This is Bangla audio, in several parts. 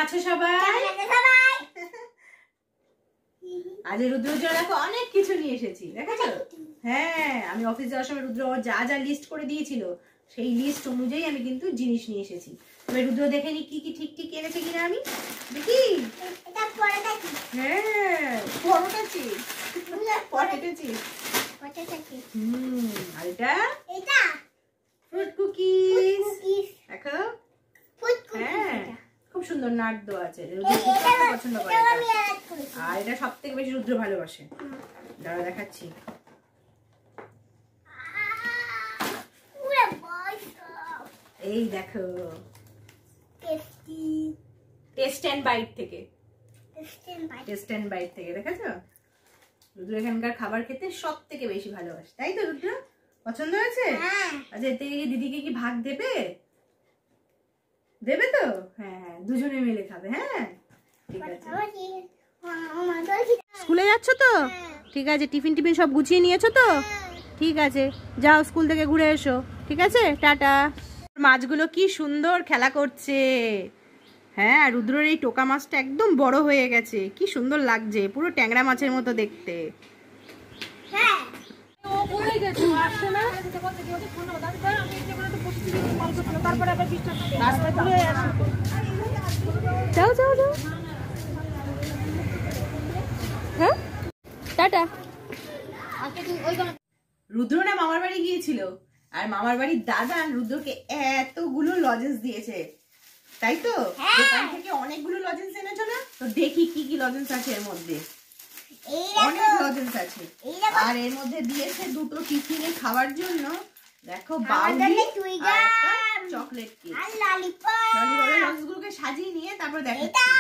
আছো সবাই? আজ রুদ্রের জন্য দেখো অনেক কিছু নিয়ে এসেছি, দেখেছো? হ্যাঁ, আমি অফিস যাওয়ার সময় রুদ্র যা যা লিস্ট করে দিয়েছিল সেই লিস্ট অনুযায়ী আমি কিন্তু জিনিস নিয়ে এসেছি। তবে রুদ্র দেখে নি কি কি ঠিক ঠিক এনেছে কিনা। আমি দেখি। হ্যাঁ, পরোটা চিপস, পটেটো চিপস। আর এটা ফ্রুট কুকিজ। দেখো, হ্যাঁ খুব সুন্দর নাট দেওয়া আছে। পছন্দ করে। আর এটা সব থেকে বেশি রুদ্র ভালোবাসে। দাঁড়া দেখাচ্ছি। এই দেখো, টেস্ট এন্ড বাইট থেকে। টেস্ট এন্ড বাইট থেকে দেখেছো? রুদ্র এখানকার খাবার খেতে সব থেকে বেশি ভালোবাসে, তাই তো রুদ্র? পছন্দ হয়েছে? আচ্ছা, এর থেকে দিদিকে কি ভাগ দেবে? দেবে তো? হ্যাঁ, দুজনে মিলে খাবে। হ্যাঁ ঠিক আছে। স্কুলে যাচ্ছ তো? ঠিক আছে, টিফিন টিফিন সব গুছিয়ে নিয়েছো তো? ঠিক আছে, যাও স্কুল থেকে ঘুরে এসো। ঠিক আছে, টাটা। মাছগুলো কি সুন্দর খেলা করছে। হ্যাঁ, রুদ্রের এই টোকা মাছটা একদম বড় হয়ে গেছে, কি সুন্দর লাগছে, পুরো ট্যাংরা মাছের মতো দেখতে। যাও যাও যাও। হ্যাঁ টাটা। রুদ্র না মামার বাড়ি গিয়েছিল, আর মামার বাড়ির দাদা রুদ্রকে এতগুলো লজেন্স দিয়েছে, তাই তো? দোকান থেকে অনেকগুলো লজেন্স এনেছো না? তো দেখি কি কি লজেন্স আছে এর মধ্যে। অনেক লজেন্স আছে। আর এর মধ্যে দিয়েছে দুটো টিফিনে খাওয়ার জন্য। দেখো, বাউলি আর চকলেট কেক আর ললিপপ। লজেন্সগুলোকে সাজিয়ে নিয়ে তারপর দেখাচ্ছি।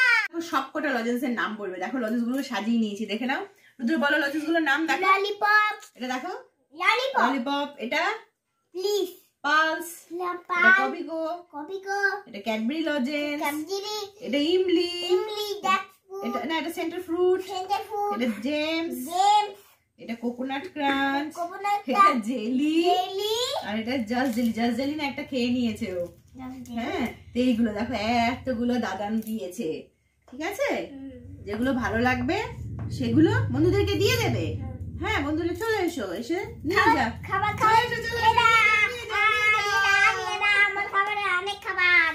সবকটা লজেন্সের নাম বলবে। দেখো, লজেন্সগুলো সাজিয়ে নিয়েছি, দেখে নাও। রুদ্র বলো লজেন্সগুলোর নাম। দেখো, ললিপপ। এটা দেখো, ললিপপ। এটা প্লিজ পালস। এটা কবিগো। এটা ক্যাডবেরি লজেন্স। এটা ইমলি। এটা না, এটা সেন্টার ফ্রুট। এটা জেমস। এটা কোকোনাট ক্রাঞ্চ। এটা জেলি। আর এটা জাস্ট জেলি না, একটা খেয়ে নিয়েছে ও। হ্যাঁ, তো এইগুলো দেখো এতগুলো দাদান দিয়েছে। ঠিক আছে, যেগুলো ভালো লাগবে সেগুলো বন্ধুদেরকে দিয়ে দেবে। হ্যাঁ, বন্ধুরা চলে এসো, এসে নিয়ে যা খাবার। আমার খাবারে অনেক খাবার।